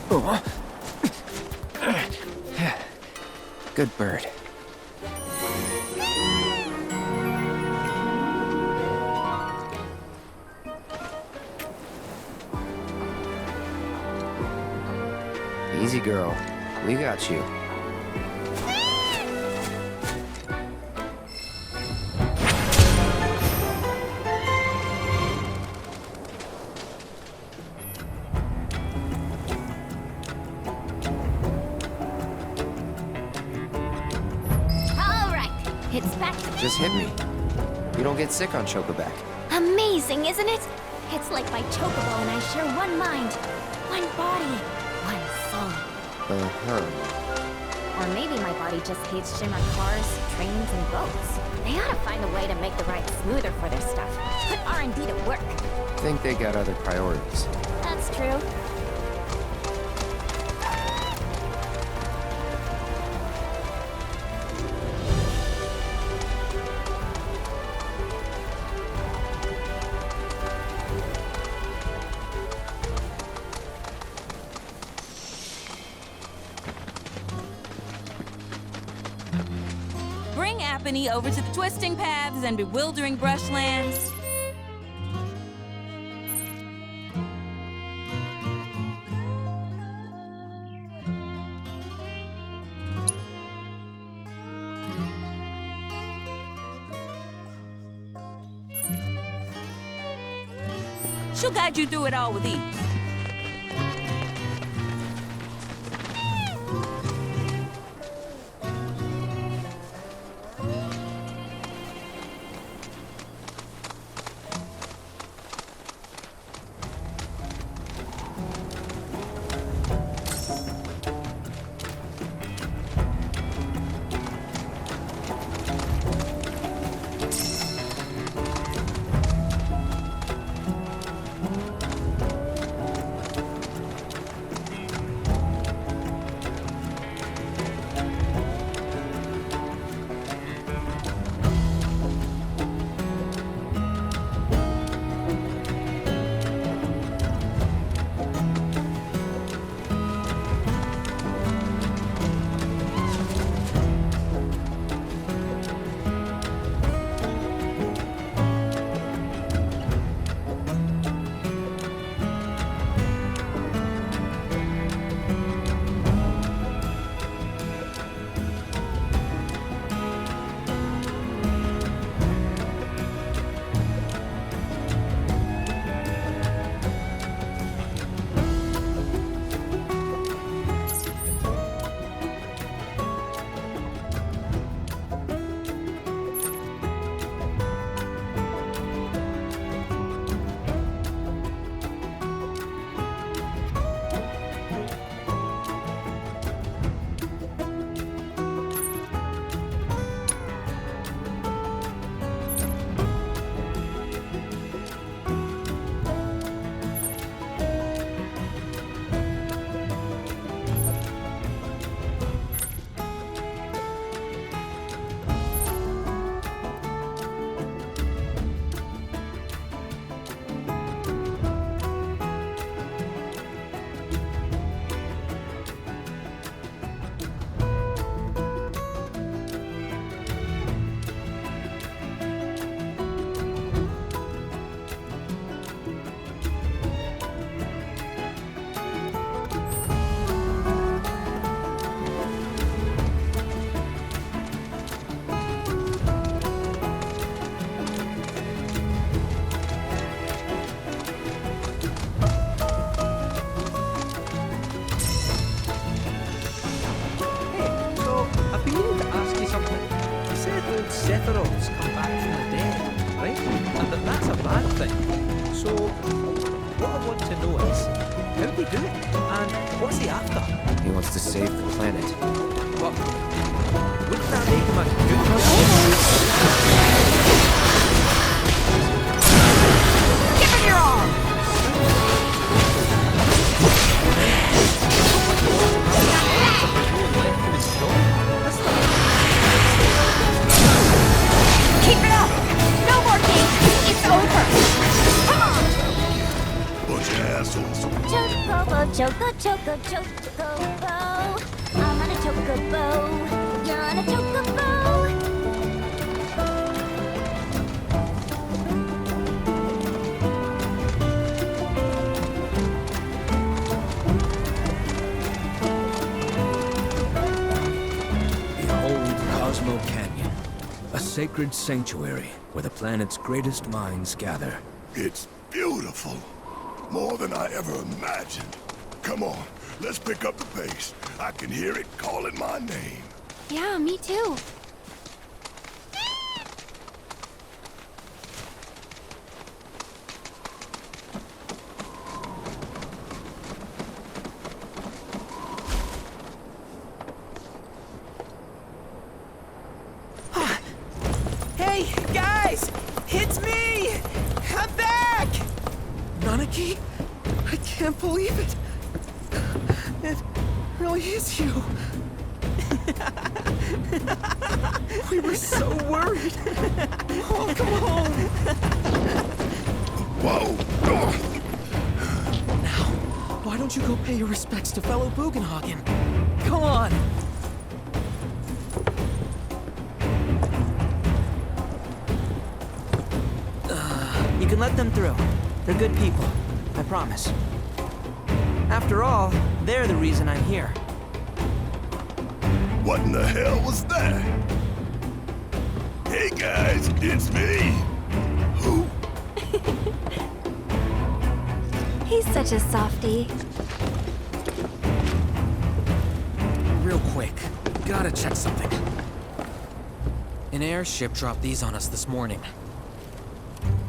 Oh. Good bird. Easy, girl. We got you. It's back. Just hit me. You don't get sick on Chocoback. Amazing, isn't it? It's like my Chocobo and I share one mind, one body, one soul. Uh-huh. Or maybe my body just hates Shimmer cars, trains, and boats. They ought to find a way to make the ride smoother for their stuff. Put R&D to work. Think they got other priorities. That's true. Bring Appany over to the twisting paths and bewildering brushlands. She'll guide you through it all with ease. Sephiroth's come back from the dead, right? And that's a bad thing. So, what I want to know is, how'd he do it? And what's he after? He wants to save the planet. But wouldn't that make him a good person? Give it your all! Keep it up! No more games! It's over! Come on! Bunch of assholes. Choco, choco, choco, chocobo. I'm on a chocobo. You're on a chocobo. Behold Cosmo Canyon, a sacred sanctuary where the planet's greatest minds gather. It's beautiful. More than I ever imagined. Come on, let's pick up the pace. I can hear it calling my name. Yeah, me too. Hey, guys! It's me! I'm back! Nanaki? I can't believe it! It really is you! We were so worried! Oh, come home! Whoa! Now, why don't you go pay your respects to fellow Bugenhagen? Come on! You can let them through. They're good people. I promise. After all, they're the reason I'm here. What in the hell was that? Hey guys, it's me! Who? He's such a softie. Real quick, gotta check something. An airship dropped these on us this morning.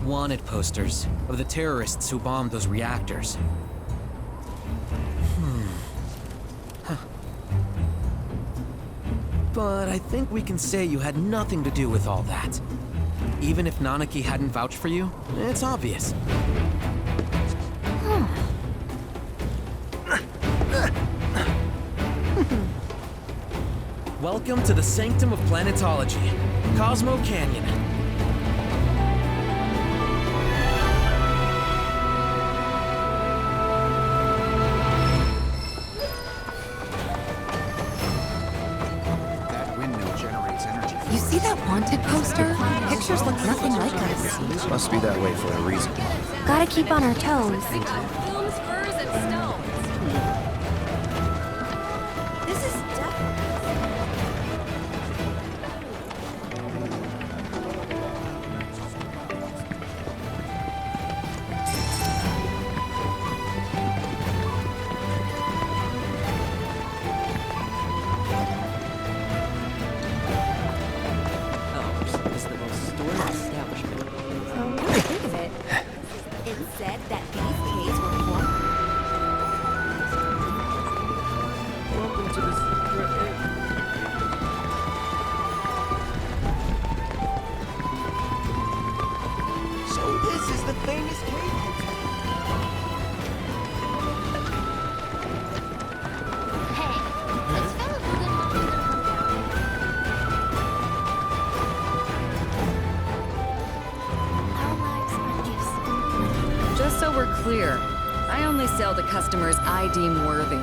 Wanted posters of the terrorists who bombed those reactors. But I think we can say you had nothing to do with all that. Even if Nanaki hadn't vouched for you, it's obvious. Welcome to the sanctum of planetology, Cosmo Canyon. That windmill generates energy. You see that wanted poster? Pictures look nothing like us. Must be that way for a reason. Gotta keep on our toes. Films, furs, and stones. This is Ours is the most storied establishment. So what do you think of it? It said that these caves were formed. Welcome to the secret So this is the famous cave hotel. Hey, is fellow Bugenhagen gonna come down? Our lives are gifts. Just so we're clear, I only sell to customers I deem worthy.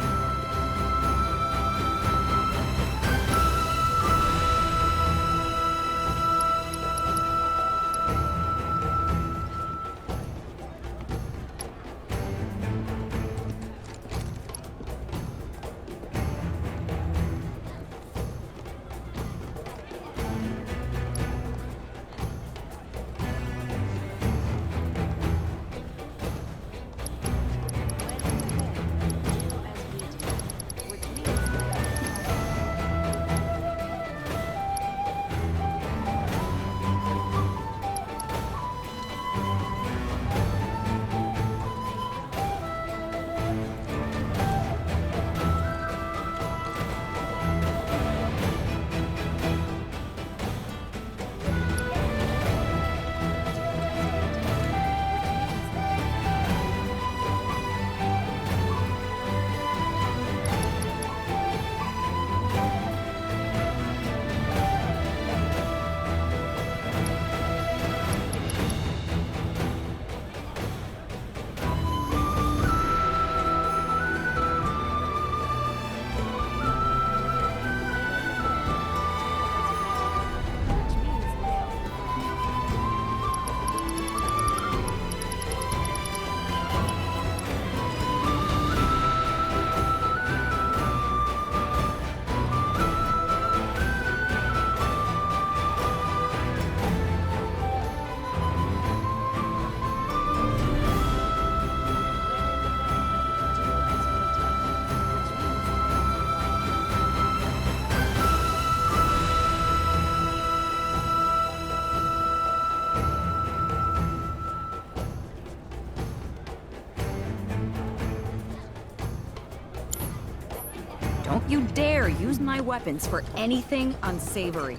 You dare use my weapons for anything unsavory.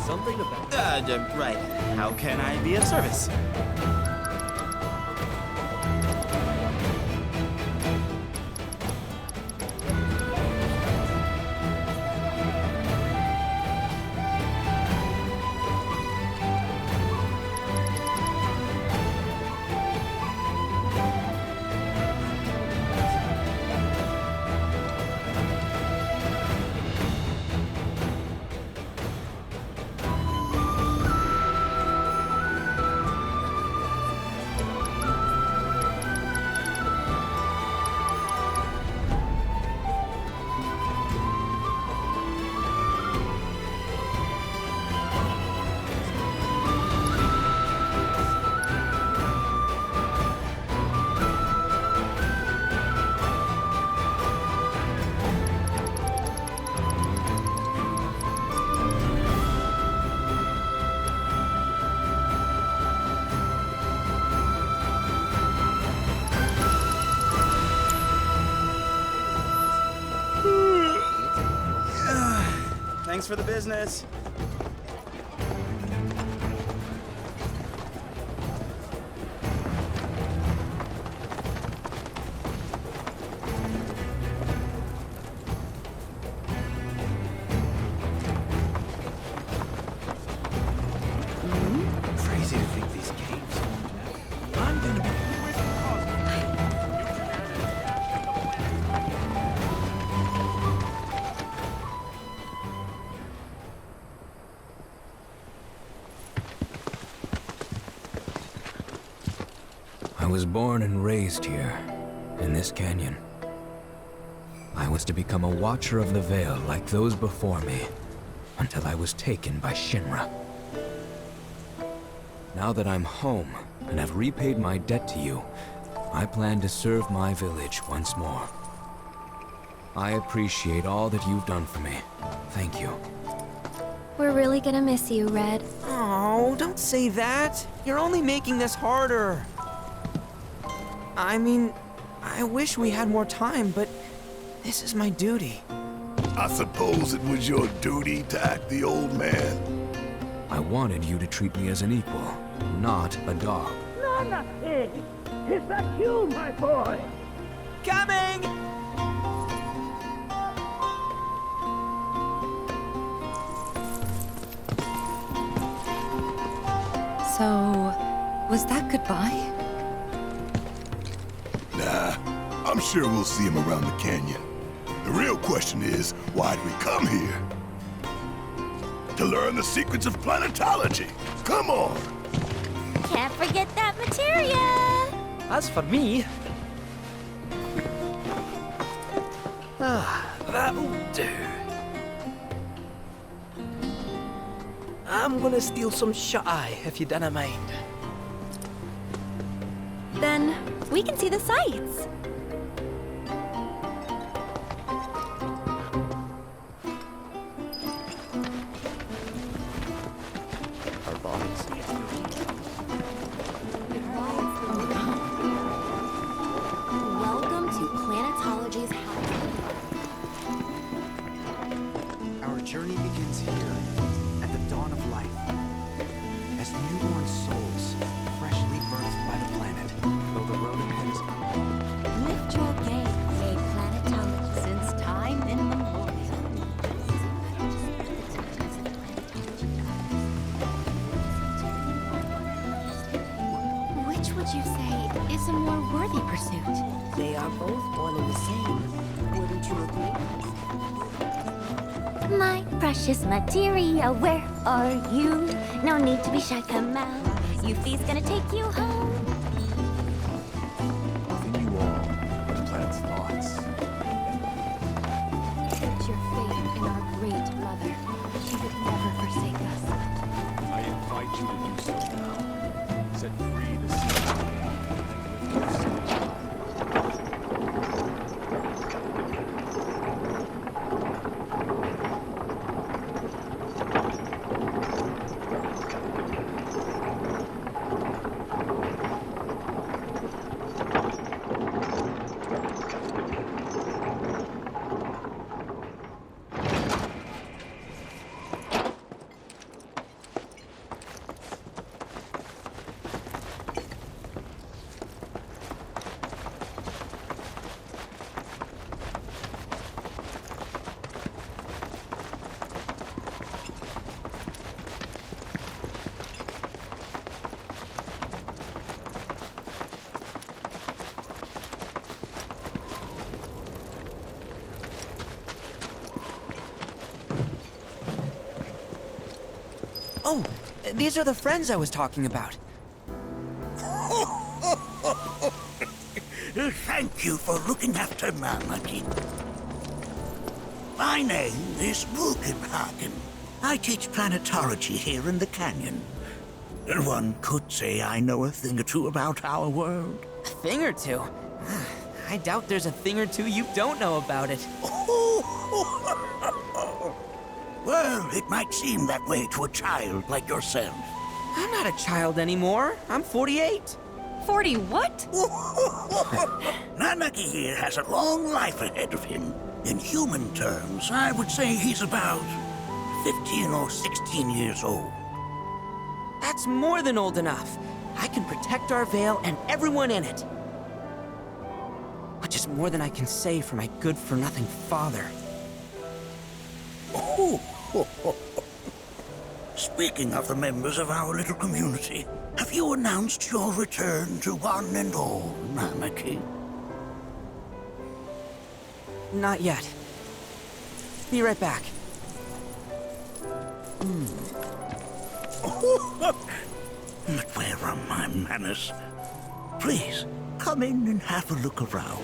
Something about... Right. How can I be of service? Thanks for the business. Crazy to think these games. I'm gonna be. I was born and raised here, in this canyon. I was to become a watcher of the Veil like those before me, until I was taken by Shinra. Now that I'm home, and have repaid my debt to you, I plan to serve my village once more. I appreciate all that you've done for me. Thank you. We're really gonna miss you, Red. Oh, don't say that. You're only making this harder. I mean, I wish we had more time, but this is my duty. I suppose it was your duty to act the old man. I wanted you to treat me as an equal, not a dog. Nana, is that you, my boy? Coming! So, was that goodbye? Nah, I'm sure we'll see him around the canyon. The real question is, why'd we come here? To learn the secrets of planetology. Come on! Can't forget that materia! As for me... that'll do. I'm gonna steal some shut-eye, if you don't mind. Then we can see the sights. Our bodies. Welcome to Planetology's house. Our journey begins here, at the dawn of life. As newborn souls, freshly birthed by the planet, though the road ahead is Lift your gaze, a planetologist since time immemorial. Which would you say is a more worthy pursuit? They are both one and the same. Wouldn't you agree? My precious materia, where are you? No need to be shy, come out. Yuffie's gonna take you home. Within you all are the planet's thoughts. Put your faith in our great mother. She would never forsake us. I invite you to do so now. Set free the sea. Oh, these are the friends I was talking about. Thank you for looking after Mamaki. My name is Bugenhagen. I teach planetology here in the canyon. One could say I know a thing or two about our world. A thing or two? I doubt there's a thing or two you don't know about it. Well, it might seem that way to a child like yourself. I'm not a child anymore. I'm 48. 40 what? Nanaki here has a long life ahead of him. In human terms, I would say he's about 15 or 16 years old. That's more than old enough. I can protect our Vale and everyone in it. Which is more than I can say for my good-for-nothing father. Speaking of the members of our little community, have you announced your return to one and all, Nanaki? Not yet. Be right back. But where are my manners? Please, come in and have a look around.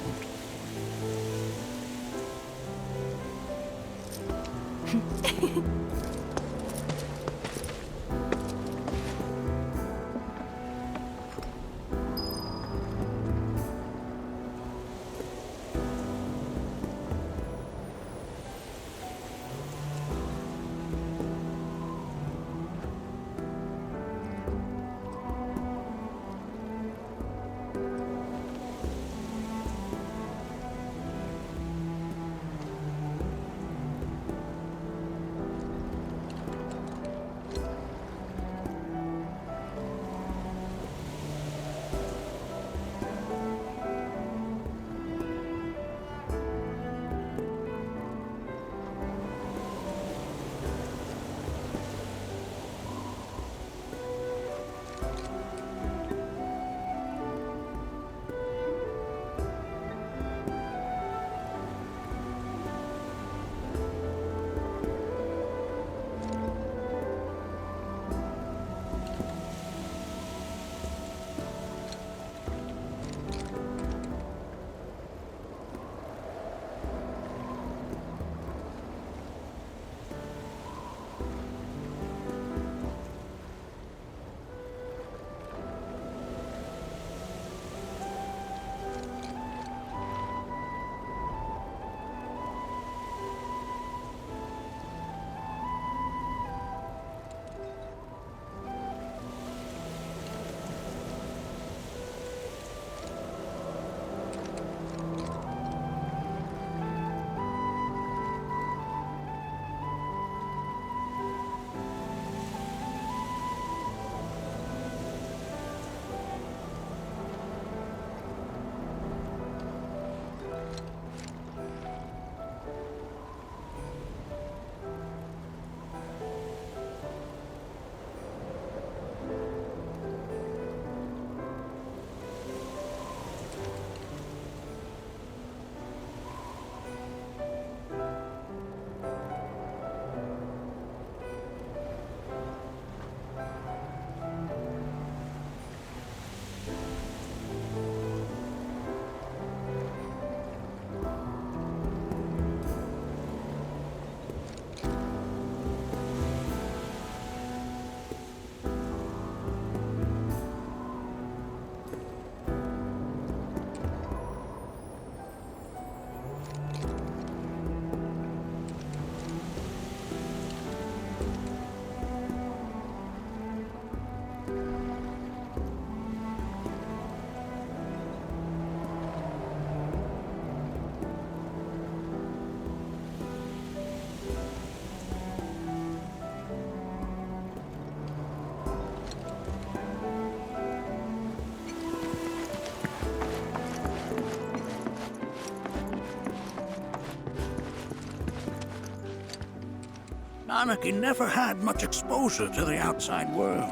Anarchy never had much exposure to the outside world.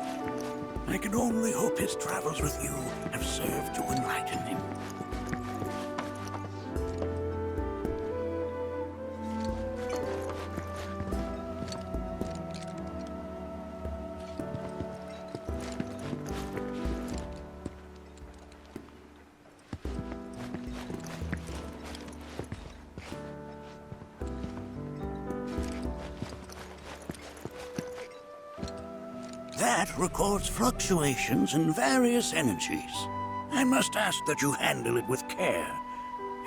I can only hope his travels with you have served to enlighten him. That records fluctuations in various energies. I must ask that you handle it with care.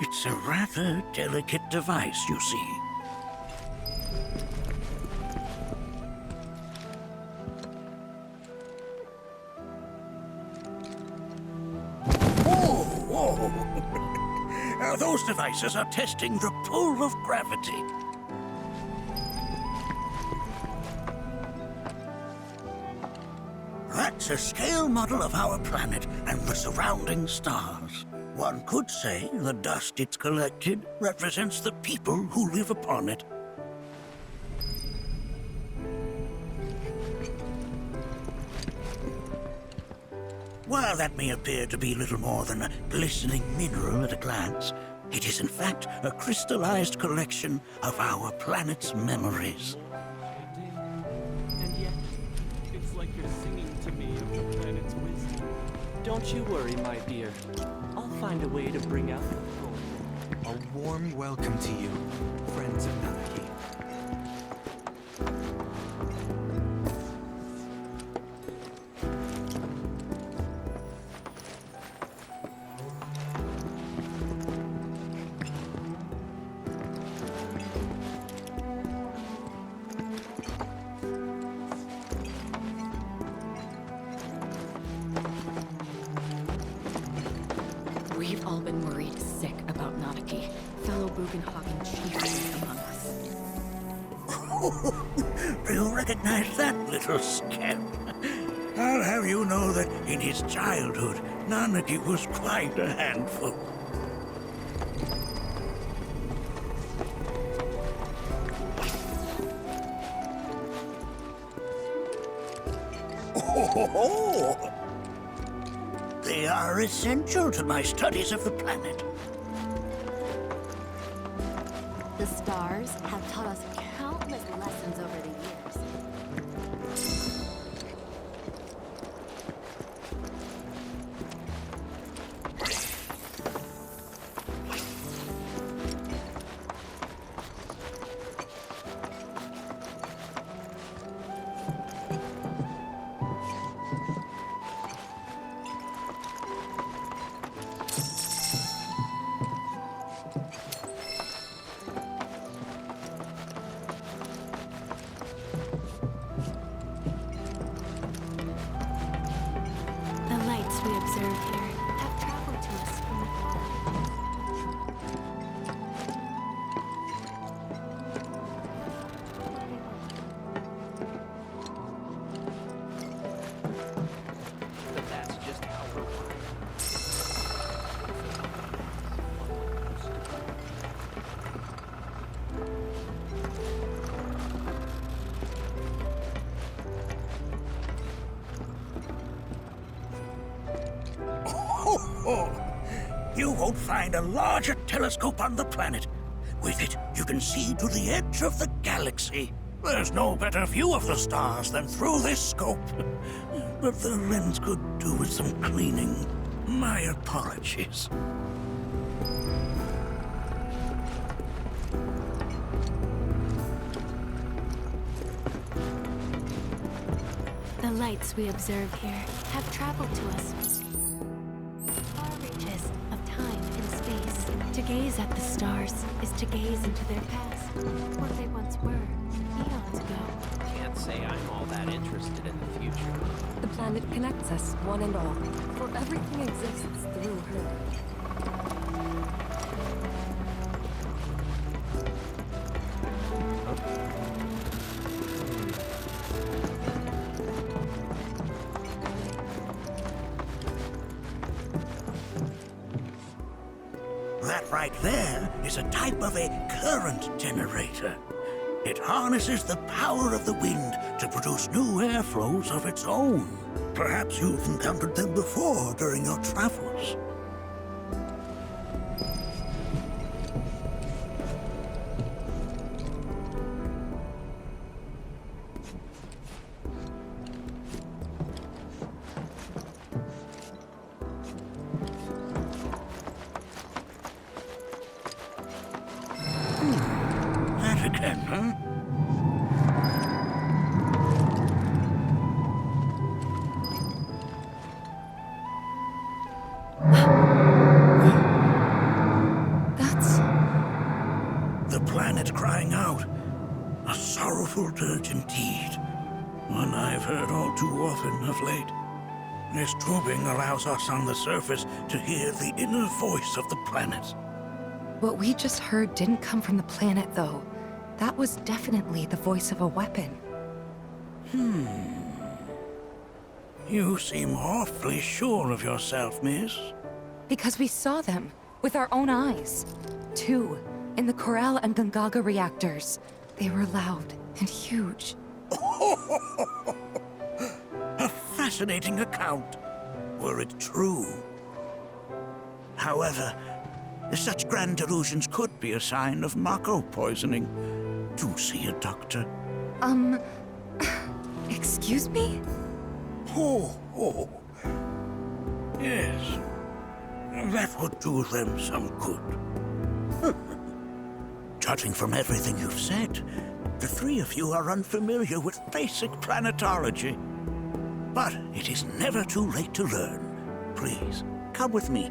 It's a rather delicate device, you see. Whoa! Now, those devices are testing the pull of gravity. That's a scale model of our planet and the surrounding stars. One could say the dust it's collected represents the people who live upon it. While that may appear to be little more than a glistening mineral at a glance, it is in fact a crystallized collection of our planet's memories. And yet, it's like you're singing to me of the planet's wisdom. Don't you worry, my dear. I'll find a way to bring out the gold. A warm welcome to you, friends of Nanaki. We've all been worried sick about Nanaki, fellow Bugenhagen chiefs among us. Do you recognize that little scamp? I'll have you know that in his childhood, Nanaki was quite a handful. Oh! They are essential to my studies of the planet. The stars have taught us countless lessons over the years. The lights we observe here have traveled to us from afar. But that's just how we're wired. You won't find a larger telescope on the planet. With it, you can see to the edge of the galaxy. There's no better view of the stars than through this scope. But the lens could do with some cleaning. My apologies. The lights we observe here have traveled to us far reaches of time and space. To gaze at the stars is to gaze into their past, what they once were, eons ago. Can't say I'm all that interested in the future. The planet connects us, one and all, for everything exists through her. That right there is a type of a current generator. It harnesses the power of the wind to produce new airflows of its own. Perhaps you've encountered them before during your travels. That again, huh? planet crying out. A sorrowful dirge indeed. One I've heard all too often of late. This tubing allows us on the surface to hear the inner voice of the planet. What we just heard didn't come from the planet, though. That was definitely the voice of a weapon. You seem awfully sure of yourself, miss. Because we saw them, with our own eyes. 2, in the Corel and Gungaga reactors. They were loud and huge. A fascinating account, were it true. However, such grand delusions could be a sign of Mako poisoning. Do see a doctor. Excuse me? Oh. Yes. That would do them some good. Judging from everything you've said, the three of you are unfamiliar with basic planetology. But it is never too late to learn. Please, come with me.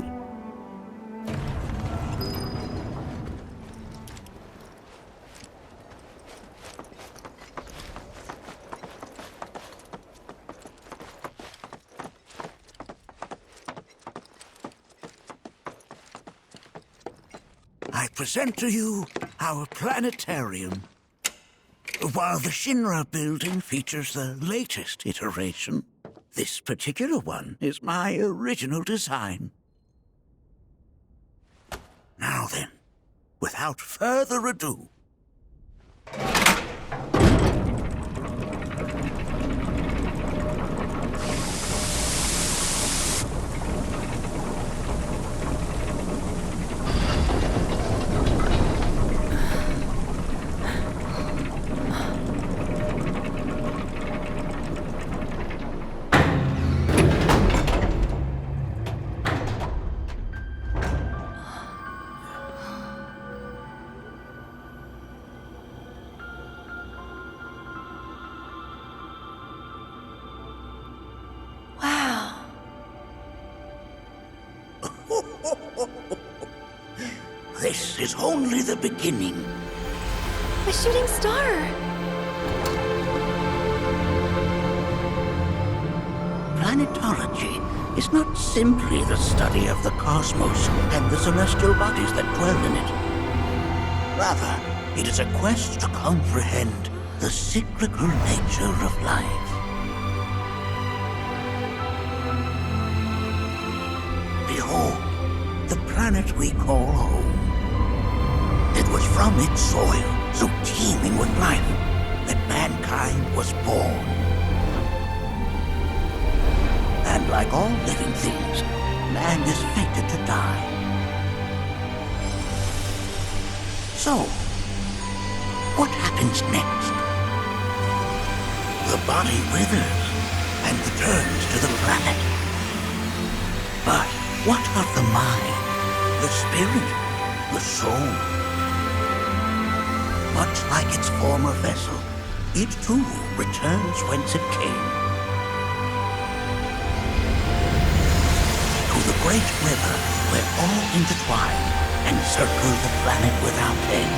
I present to you our planetarium. While the Shinra building features the latest iteration, this particular one is my original design. Now then, without further ado, this is only the beginning. A shooting star! Planetology is not simply the study of the cosmos and the celestial bodies that dwell in it. Rather, it is a quest to comprehend the cyclical nature of life. Behold, the planet we call home. It was from its soil, so teeming with life, that mankind was born. And like all living things, man is fated to die. So, what happens next? The body withers and returns to the planet. But what of the mind, the spirit, the soul? Much like its former vessel, it too returns whence it came. To the great river where all intertwine and circle the planet without end.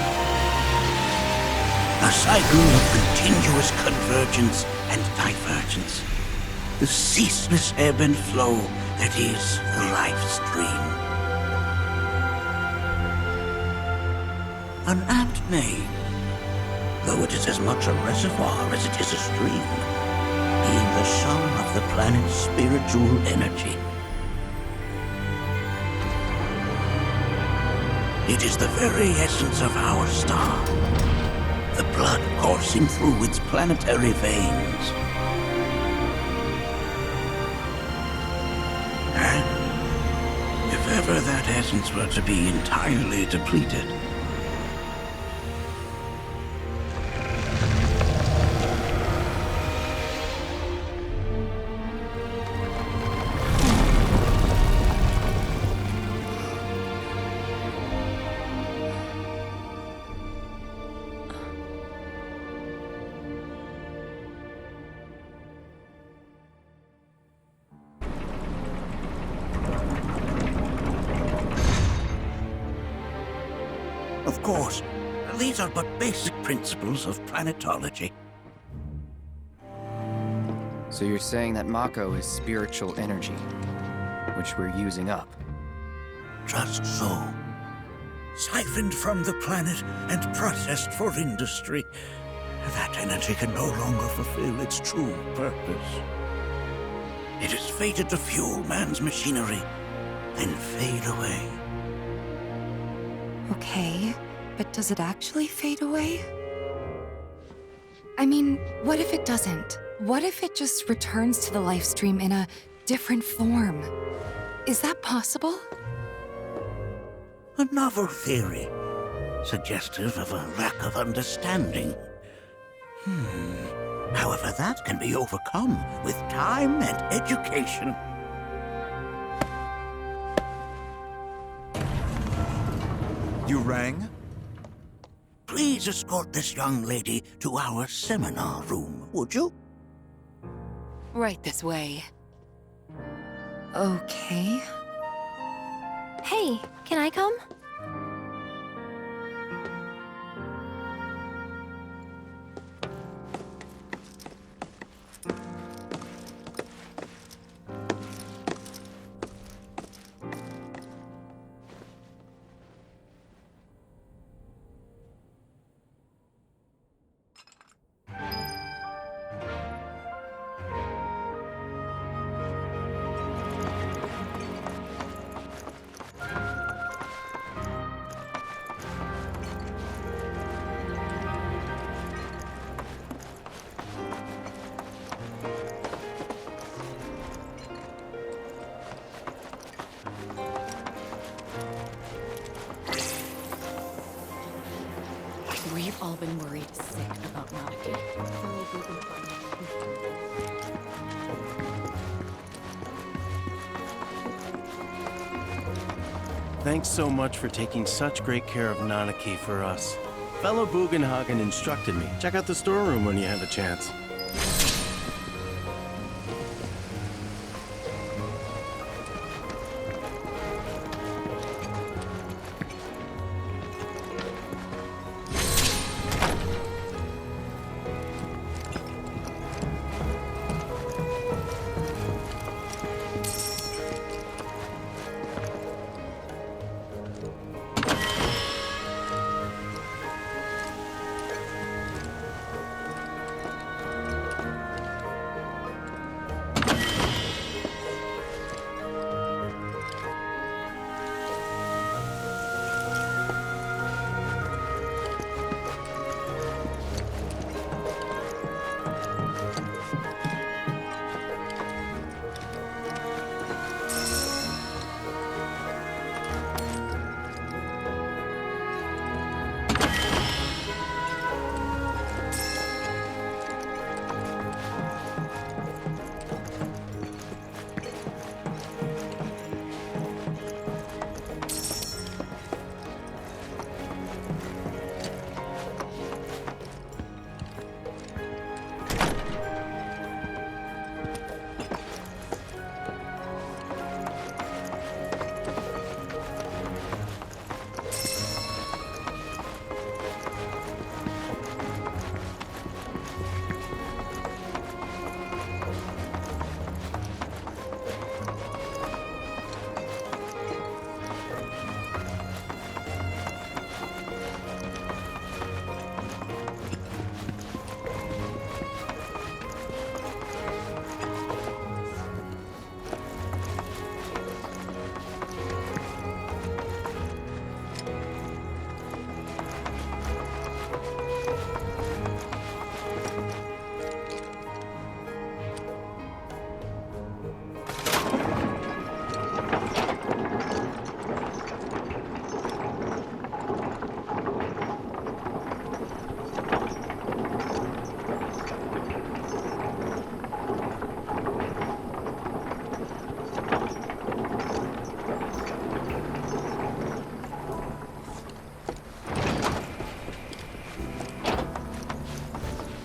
A cycle of continuous convergence and divergence. The ceaseless ebb and flow that is the life stream. An apt name, though it is as much a reservoir as it is a stream, being the sum of the planet's spiritual energy. It is the very essence of our star, the blood coursing through its planetary veins. And if ever that essence were to be entirely depleted, of course, These are but basic principles of planetology. So you're saying that Mako is spiritual energy, which we're using up? Just so. Siphoned from the planet and processed for industry, that energy can no longer fulfill its true purpose. It is fated to fuel man's machinery, then fade away. Okay, but does it actually fade away? I mean, what if it doesn't? What if it just returns to the life stream in a different form? Is that possible? A novel theory, suggestive of a lack of understanding. However, that can be overcome with time and education. You rang? Please escort this young lady to our seminar room, would you? Right this way. Okay. Hey, can I come? We've all been worried sick about Nadaki. Thanks so much for taking such great care of Nanaki for us. Fellow Bugenhagen instructed me. Check out the storeroom when you have a chance.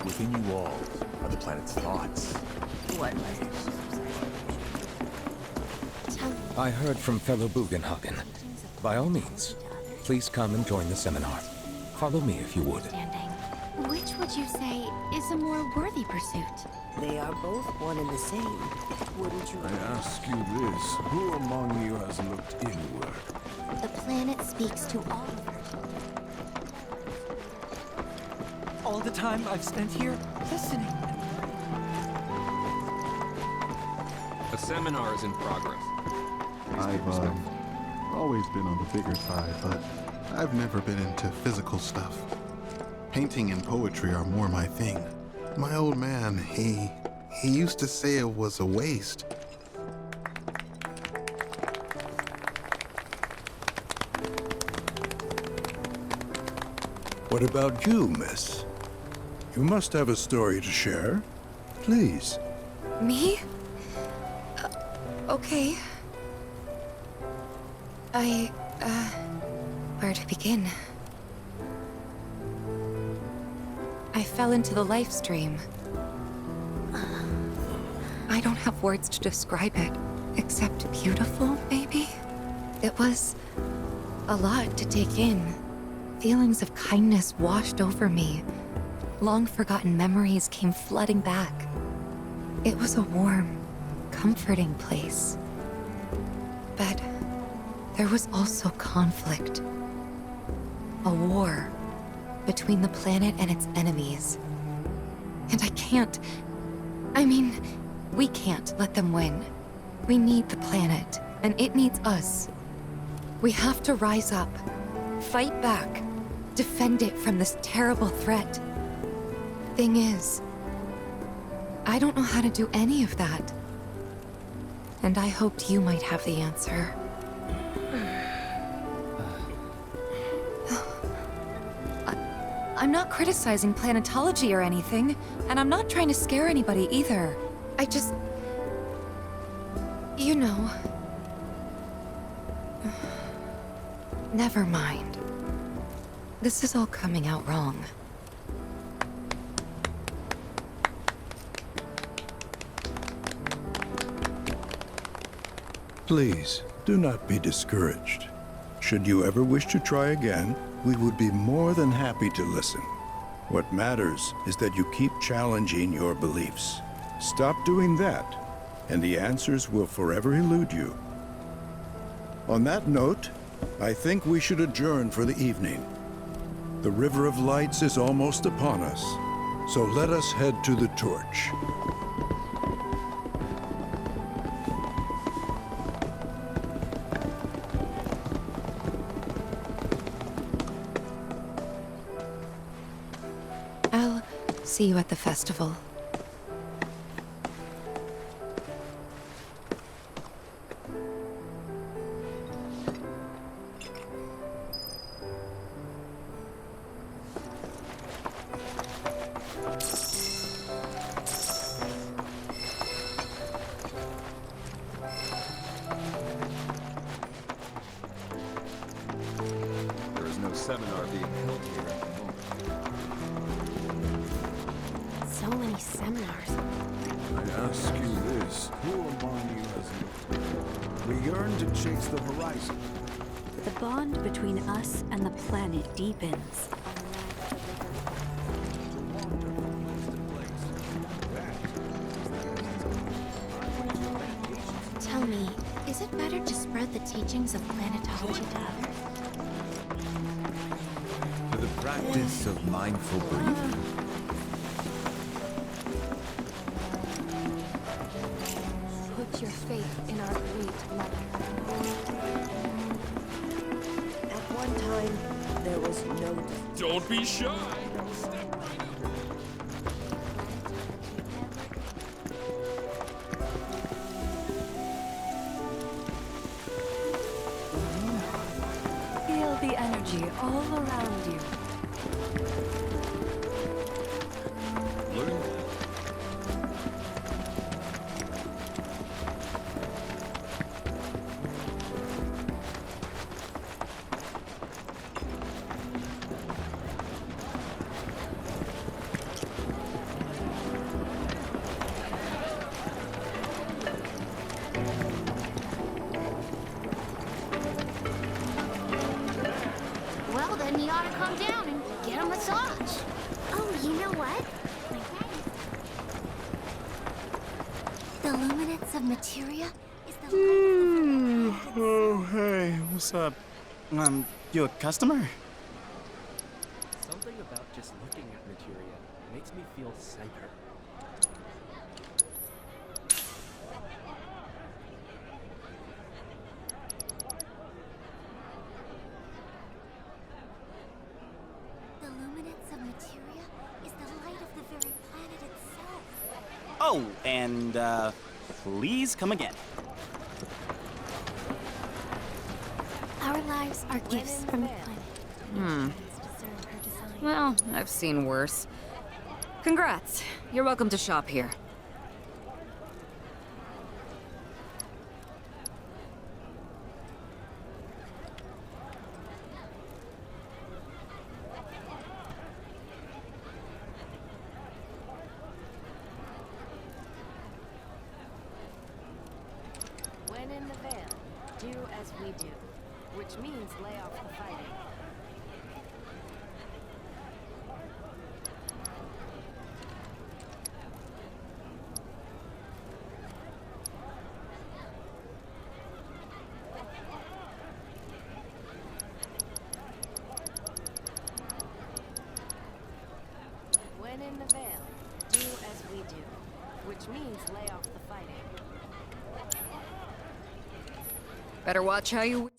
Within you all are the planet's thoughts. What was it? I heard from fellow Bugenhagen. By all means, please come and join the seminar. Follow me if you would. Which would you say is a more worthy pursuit? They are both one and the same, wouldn't you? I ask you this, who among you has looked inward? The planet speaks to all of us. All the time I've spent here, listening. A seminar is in progress. I've always been on the bigger side, but I've never been into physical stuff. Painting and poetry are more my thing. My old man, he used to say it was a waste. What about you, miss? You must have a story to share. Please. Me? Okay. Where to begin? I fell into the life stream. I don't have words to describe it, except beautiful, maybe? It was a lot to take in. Feelings of kindness washed over me. Long-forgotten memories came flooding back. It was a warm, comforting place. But there was also conflict. A war between the planet and its enemies. And we can't let them win. We need the planet, and it needs us. We have to rise up, fight back, defend it from this terrible threat. Thing is, I don't know how to do any of that. And I hoped you might have the answer. I'm not criticizing planetology or anything, and I'm not trying to scare anybody either. I just... You know... Never mind. This is all coming out wrong. Please, do not be discouraged. Should you ever wish to try again, we would be more than happy to listen. What matters is that you keep challenging your beliefs. Stop doing that, and the answers will forever elude you. On that note, I think we should adjourn for the evening. The River of Lights is almost upon us, so let us head to the torch. I'll see you at the festival. There is no seminar being held here at the moment. So many seminars. I ask you this, who among you has looked? We yearn to chase the horizon. The bond between us and the planet deepens. Tell me, is it better to spread the teachings of planetology to others? For the practice of mindful breathing. Put your faith in our great mother. At one time, there was no... Don't be shy! Feel the energy all around you. Well then, Then you ought to come down and get a massage. Oh, you know what? The luminance of materia is the light of the Oh, hey, what's up? You a customer? Something about just looking at materia makes me feel center. The luminance of materia is the light of the very planet itself. Oh, and, please come again. Our lives are gifts from the planet. Well, I've seen worse. Congrats. You're welcome to shop here. When in the Vale, do as we do, which means lay off the fighting. When in the Vale, do as we do, which means lay off the fighting. Better watch how you...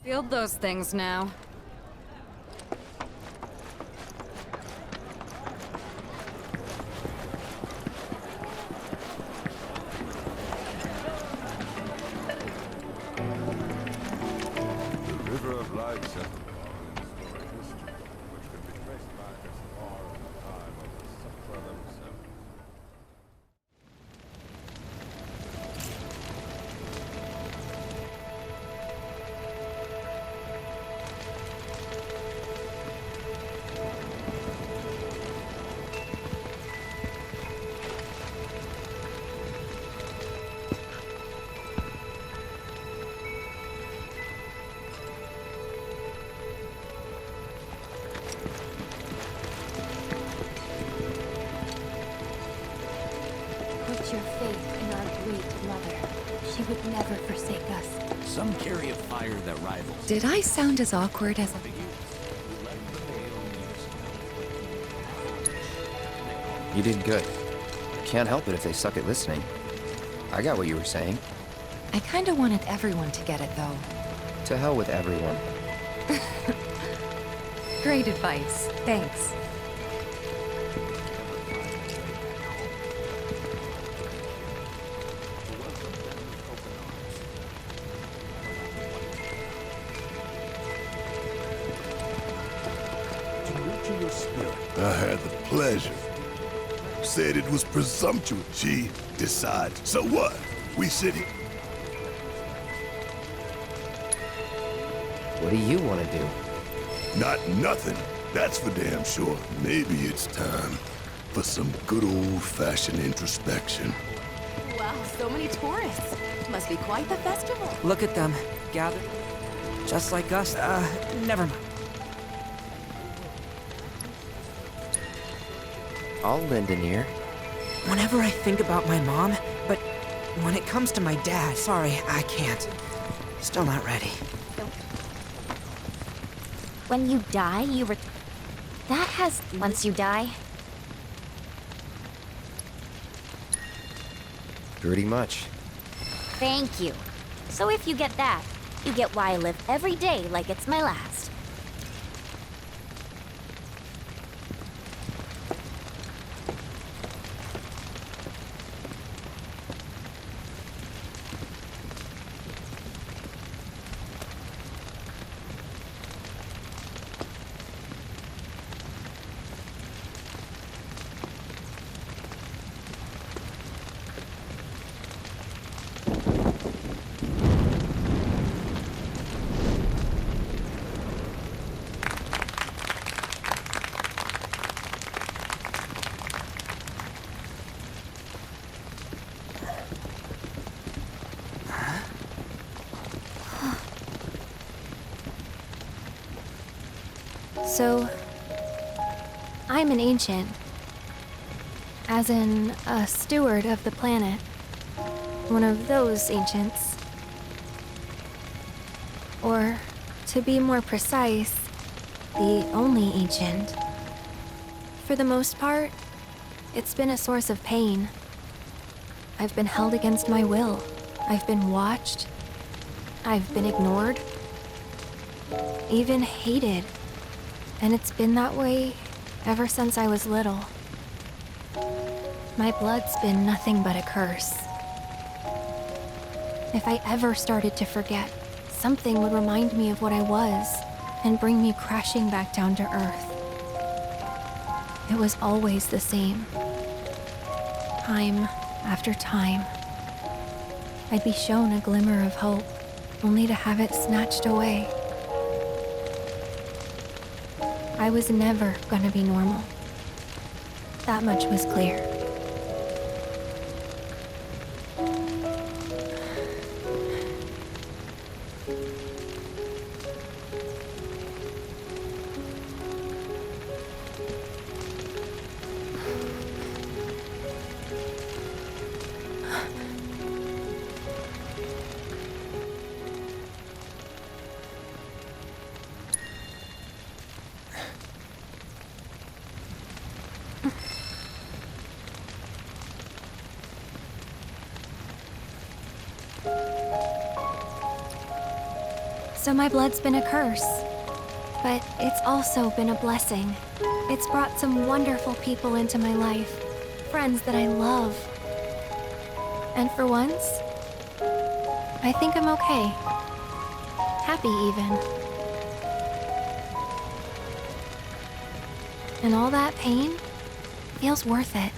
Field those things now. The River of Light set the bar in storied history, which can be traced back as far as the time of the Suffer themselves. Put your faith in our great mother. She would never forsake us. Some carry a fire that rivals. Did I sound as awkward as You did good. Can't help it if they suck at listening. I got what you were saying. I kinda wanted everyone to get it, though. To hell with everyone. Great advice. Thanks. I had the pleasure. Said it was presumptuous. She decides. So what? We sit here. What do you want to do? Not nothing. That's for damn sure. Maybe it's time for some good old-fashioned introspection. Wow, so many tourists. Must be quite the festival. Look at them, gathered. Just like us. Never mind. I'll lend an ear. Whenever I think about my mom, but when it comes to my dad, sorry, I can't. Still not ready. When you die, that has... Once you die? Pretty much. Thank you. So if you get that, you get why I live every day like it's my last. So, I'm an ancient. As in, a steward of the planet. One of those ancients. Or, to be more precise, the only ancient. For the most part, it's been a source of pain. I've been held against my will. I've been watched. I've been ignored. Even hated. And it's been that way ever since I was little. My blood's been nothing but a curse. If I ever started to forget, something would remind me of what I was and bring me crashing back down to Earth. It was always the same. Time after time. I'd be shown a glimmer of hope, only to have it snatched away. I was never gonna be normal. That much was clear. So my blood's been a curse. But it's also been a blessing. It's brought some wonderful people into my life. Friends that I love. And for once, I think I'm okay. Happy, even. And all that pain feels worth it.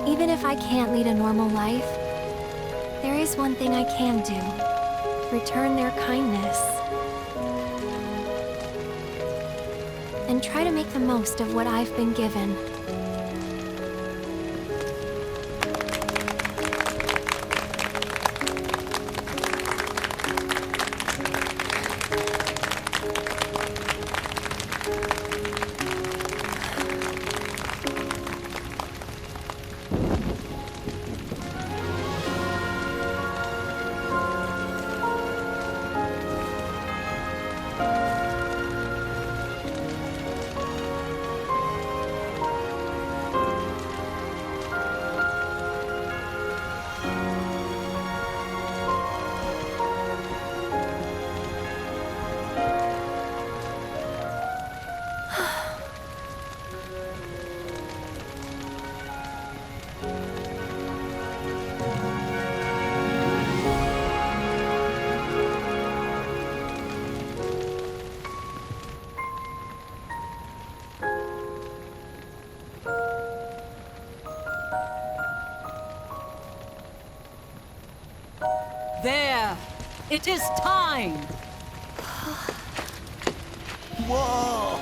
Even if I can't lead a normal life, there is one thing I can do. Return their kindness. And try to make the most of what I've been given. There! It is time! Whoa!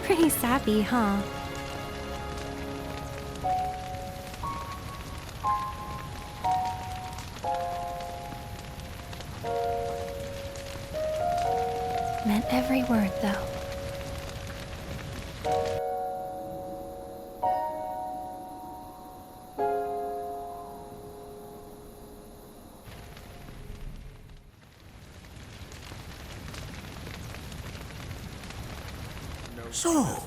Pretty sappy, huh? Meant every word, though. So,